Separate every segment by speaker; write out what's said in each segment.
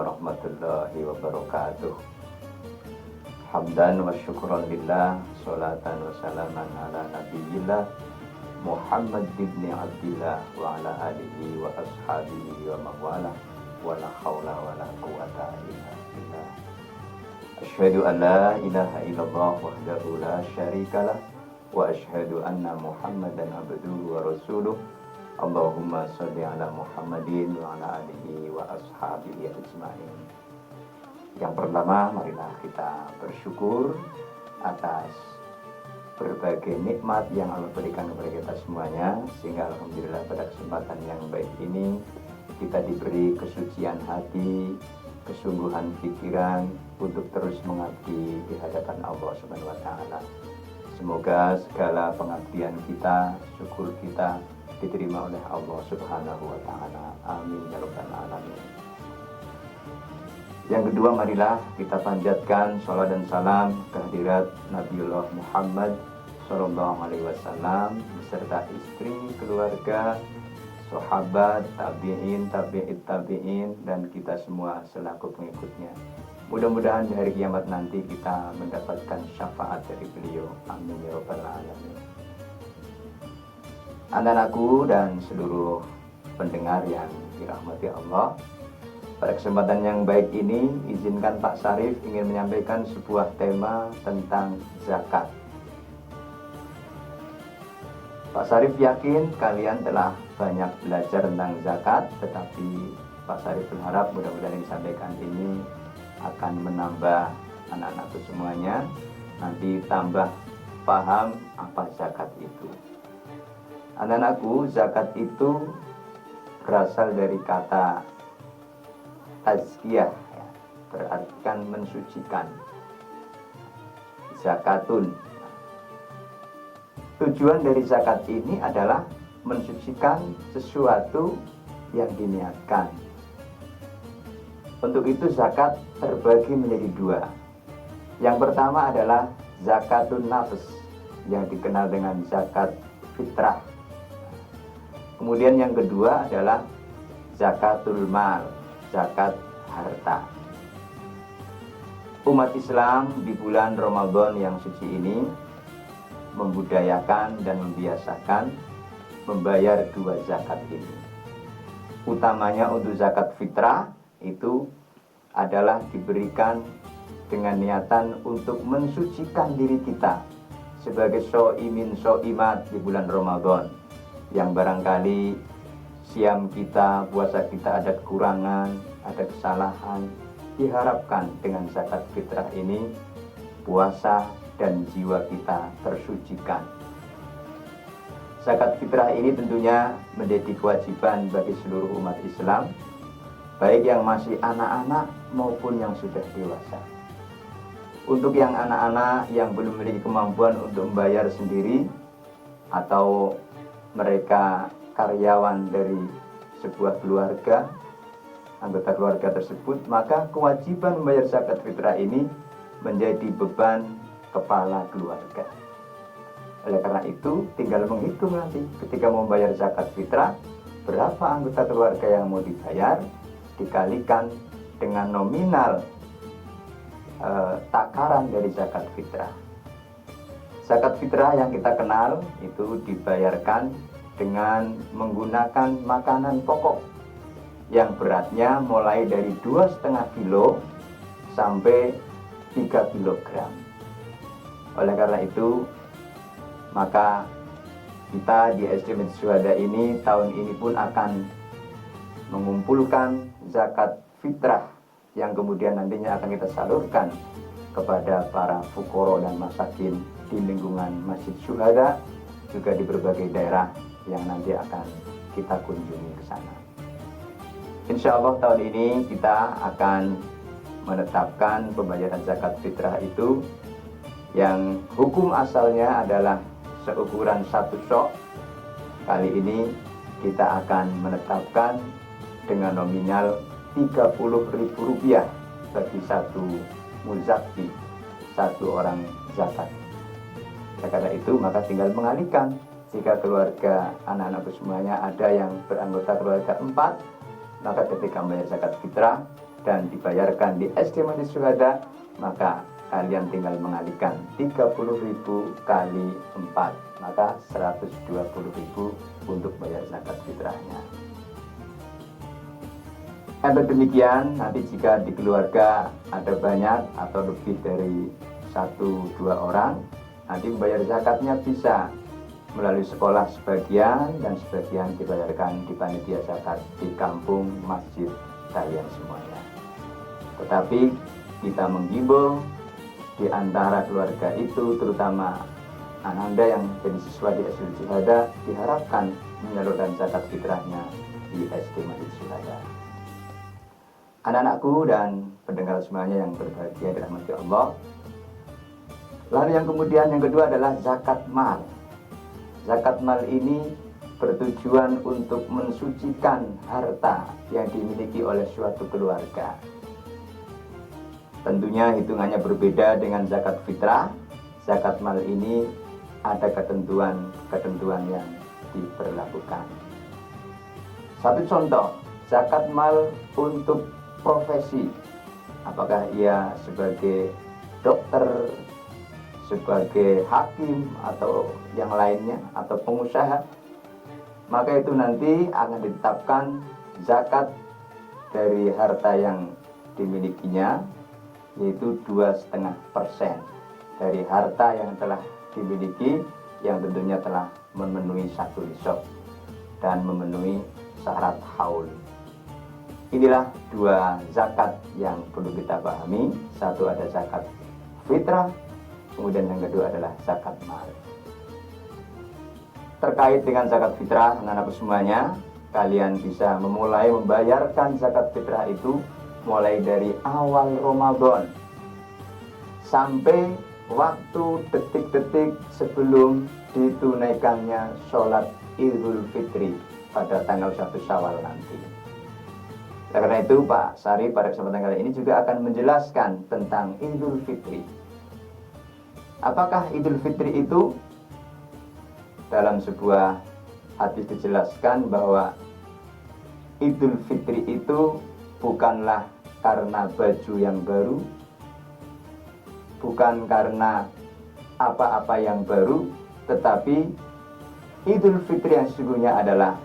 Speaker 1: warahmatullahi wabarakatuh. Hamdan wa syukran lillah, salatan wa salaman ala nabiyillah Muhammad ibn Abdillah wa ala alihi wa ashabihi wa mawala wa la hawla wa la quwata illa billah. Asyhadu an la ilaha illallah wahdahu la syarikalah wa asyhadu anna Muhammadan abduhu wa rasuluh. Allahumma sholli ala Muhammadin wa ala alihi wa ashabihi ajma'in. Yang pertama, marilah kita bersyukur atas berbagai nikmat yang Allah berikan kepada kita semuanya, sehingga alhamdulillah pada kesempatan yang baik ini kita diberi kesucian hati, kesungguhan pikiran untuk terus mengabdi di hadapan Allah Subhanahu wa taala. Semoga segala pengabdian kita, syukur kita diterima oleh Allah Subhanahu wa taala. Amin ya rabbal alamin. Yang kedua, marilah kita panjatkan sholawat dan salam kehadirat Nabiullah Muhammad sallallahu alaihi wasallam beserta istri, keluarga, sahabat, tabi'in, tabi'in dan kita semua selaku pengikutnya. Mudah-mudahan di hari kiamat nanti kita mendapatkan syafaat dari beliau. Amin ya rabbal alamin. Anak-anakku dan seluruh pendengar yang dirahmati Allah, pada kesempatan yang baik ini, izinkan Pak Syarif ingin menyampaikan sebuah tema tentang zakat. Pak Syarif yakin kalian telah banyak belajar tentang zakat, tetapi Pak Syarif berharap mudah-mudahan yang disampaikan ini akan menambah anak-anakku semuanya, nanti tambah paham apa zakat itu. Anak-anakku, zakat itu berasal dari kata tazkiyah, ya, berarti kan mensucikan. Zakatun. Tujuan dari zakat ini adalah mensucikan sesuatu yang diniatkan. Untuk itu zakat terbagi menjadi dua. Yang pertama adalah zakatun nafs, yang dikenal dengan zakat fitrah. Kemudian yang kedua adalah zakatul mal, zakat harta. Umat Islam di bulan Ramadan yang suci ini membudayakan dan membiasakan membayar dua zakat ini. Utamanya untuk zakat fitrah itu adalah diberikan dengan niatan untuk mensucikan diri kita sebagai sho'imin sho'imat di bulan Ramadan, yang barangkali siam kita, puasa kita ada kekurangan, ada kesalahan. Diharapkan dengan zakat fitrah ini puasa dan jiwa kita tersucikan. Zakat fitrah ini tentunya menjadi kewajiban bagi seluruh umat Islam, baik yang masih anak-anak maupun yang sudah dewasa. Untuk yang anak-anak yang belum memiliki kemampuan untuk membayar sendiri atau mereka karyawan dari sebuah keluarga, anggota keluarga tersebut, maka kewajiban membayar zakat fitrah ini menjadi beban kepala keluarga. Oleh karena itu, tinggal menghitung nanti ketika mau membayar zakat fitrah, berapa anggota keluarga yang mau dibayar, dikalikan dengan nominal takaran dari zakat fitrah. Zakat fitrah yang kita kenal itu dibayarkan dengan menggunakan makanan pokok yang beratnya mulai dari 2,5 kilo sampai 3 kilogram. Oleh karena itu, maka kita di SD Masjid Syuhada ini tahun ini pun akan mengumpulkan zakat fitrah yang kemudian nantinya akan kita salurkan kepada para fukoro dan masakin di lingkungan Masjid Syuhada, juga di berbagai daerah yang nanti akan kita kunjungi ke sana. Insya Allah tahun ini kita akan menetapkan pembayaran zakat fitrah itu yang hukum asalnya adalah seukuran 1 sok. Kali ini kita akan menetapkan dengan nominal Rp30.000 bagi satu muzaki, satu orang zakat. Karena itu maka tinggal mengalihkan. Jika keluarga anak-anakku semuanya ada yang beranggota keluarga 4, maka ketika membayar zakat fitrah dan dibayarkan di SD Masjid Syuhada, maka kalian tinggal mengalihkan 30.000 kali 4, maka 120.000 untuk bayar zakat fitrahnya. Atau demikian, nanti jika di keluarga ada banyak atau lebih dari 1-2 orang, nanti membayar zakatnya bisa melalui sekolah sebagian dan sebagian dibayarkan di panitia zakat di kampung masjid kalian semuanya. Tetapi kita menghimbau di antara keluarga itu, terutama Anda yang jadi siswa di SD Syuhada, diharapkan menyalurkan zakat fitrahnya di SD Masjid Syuhada. Anak-anakku dan pendengar semuanya yang berbahagia dirahmati Allah. Lalu yang kemudian yang kedua adalah zakat mal. Zakat mal ini bertujuan untuk mensucikan harta yang dimiliki oleh suatu keluarga. Tentunya hitungannya berbeda dengan zakat fitrah. Zakat mal ini ada ketentuan yang diberlakukan. Satu contoh, zakat mal untuk profesi, apakah ia sebagai dokter, sebagai hakim, atau yang lainnya, atau pengusaha, maka itu nanti akan ditetapkan zakat dari harta yang dimilikinya, yaitu 2,5% dari harta yang telah dimiliki, yang tentunya telah memenuhi 1 nisab dan memenuhi syarat haul. Inilah 2 zakat yang perlu kita pahami. Satu ada zakat fitrah, kemudian yang kedua adalah zakat mal. Terkait dengan zakat fitrah, anak-anakku semuanya, kalian bisa memulai membayarkan zakat fitrah itu mulai dari awal Ramadan sampai waktu detik-detik sebelum ditunaikannya sholat Idul Fitri pada tanggal 1 Syawal nanti. Karena itu Pak Sari pada kesempatan kali ini juga akan menjelaskan tentang Idul Fitri. Apakah Idul Fitri itu? Dalam sebuah hadis dijelaskan bahwa Idul Fitri itu bukanlah karena baju yang baru, bukan karena apa-apa yang baru, tetapi Idul Fitri yang sesungguhnya adalah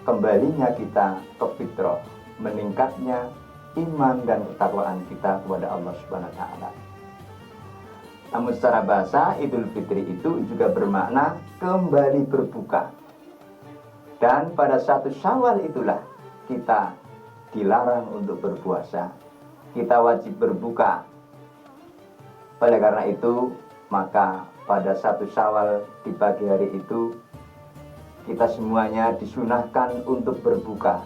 Speaker 1: kembalinya kita ke fitrah, meningkatnya iman dan ketakwaan kita kepada Allah Subhanahu wa taala. Namun secara bahasa, Idul Fitri itu juga bermakna kembali berbuka. Dan pada 1 Syawal itulah kita dilarang untuk berpuasa. Kita wajib berbuka. Oleh karena itu, maka pada 1 Syawal di pagi hari itu, kita semuanya disunahkan untuk berbuka,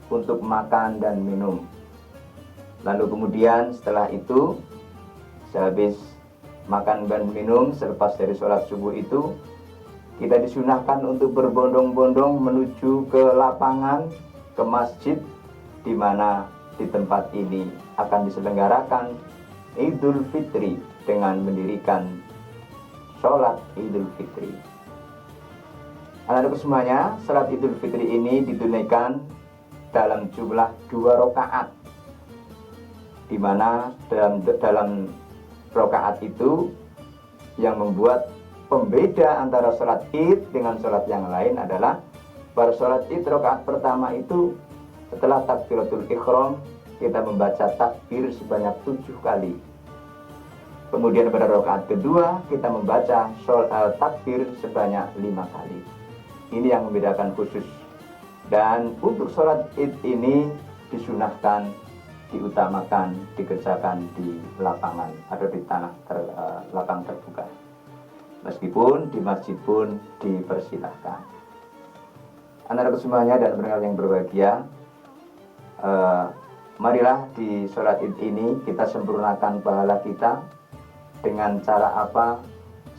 Speaker 1: untuk makan dan minum. Lalu kemudian setelah itu, sehabis makan dan minum, selepas dari sholat subuh itu, kita disunahkan untuk berbondong-bondong menuju ke lapangan, ke masjid, di mana di tempat ini akan diselenggarakan Idul Fitri dengan mendirikan sholat Idul Fitri. Anak-anakku semuanya, sholat Idul Fitri ini ditunaikan dalam jumlah 2 rakaat, di mana dalam rakaat itu yang membuat pembeda antara sholat Id dengan sholat yang lain adalah pada sholat Id rakaat pertama itu setelah takbiratul ihram kita membaca takbir sebanyak 7 kali. Kemudian pada rakaat kedua kita membaca takbir sebanyak 5 kali. Ini yang membedakan khusus. Dan untuk sholat Id ini disunahkan, diutamakan, dikerjakan di lapangan atau di tanah lapang terbuka. Meskipun di masjid pun dipersilahkan. Anak-anak semuanya dan pendengar yang berbahagia, marilah di sholat Id ini kita sempurnakan pahala kita. Dengan cara apa?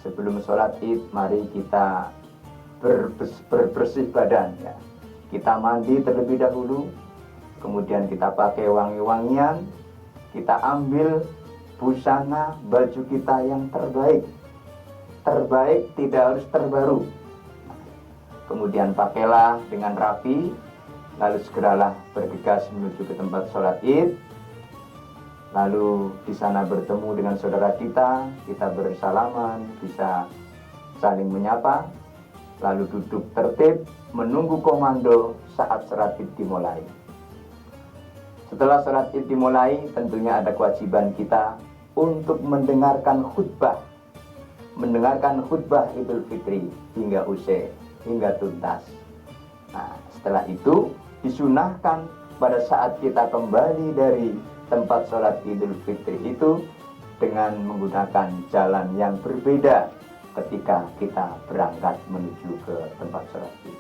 Speaker 1: Sebelum sholat Id, mari kita berbersih badan ya. Kita mandi terlebih dahulu, kemudian kita pakai wangi-wangian, kita ambil busana baju kita yang terbaik. Terbaik tidak harus terbaru. Kemudian pakailah dengan rapi, lalu segeralah bergegas menuju ke tempat sholat id. Lalu di sana bertemu dengan saudara kita bersalaman, bisa saling menyapa, lalu duduk tertib menunggu komando saat sholat id dimulai. Setelah sholat id dimulai, tentunya ada kewajiban kita untuk mendengarkan khutbah Idul Fitri hingga usai, hingga tuntas. Nah, setelah itu disunahkan pada saat kita kembali dari tempat sholat Idul Fitri itu dengan menggunakan jalan yang berbeda ketika kita berangkat menuju ke tempat sholat Id.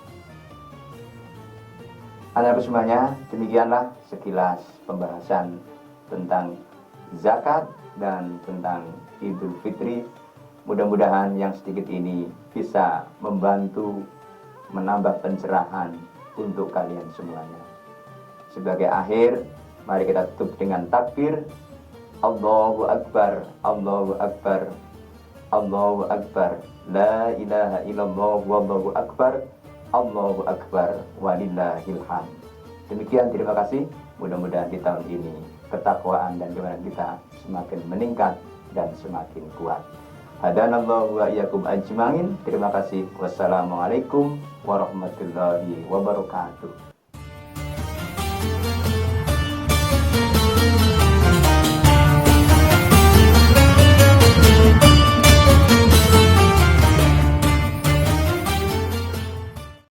Speaker 1: Anak-anak semuanya, demikianlah sekilas pembahasan tentang zakat dan tentang Idul Fitri. Mudah-mudahan yang sedikit ini bisa membantu menambah pencerahan untuk kalian semuanya. Sebagai akhir, mari kita tutup dengan takbir. Allahu Akbar, Allahu Akbar, Allahu Akbar, la ilaha illallah, wallahu akbar, Allahu Akbar, walillahil hamd. Demikian, terima kasih. Mudah-mudahan di tahun ini ketakwaan dan keimanan kita semakin meningkat dan semakin kuat. Hadanallahu wa iyyakum ajmain. Terima kasih. Wassalamualaikum warahmatullahi wabarakatuh.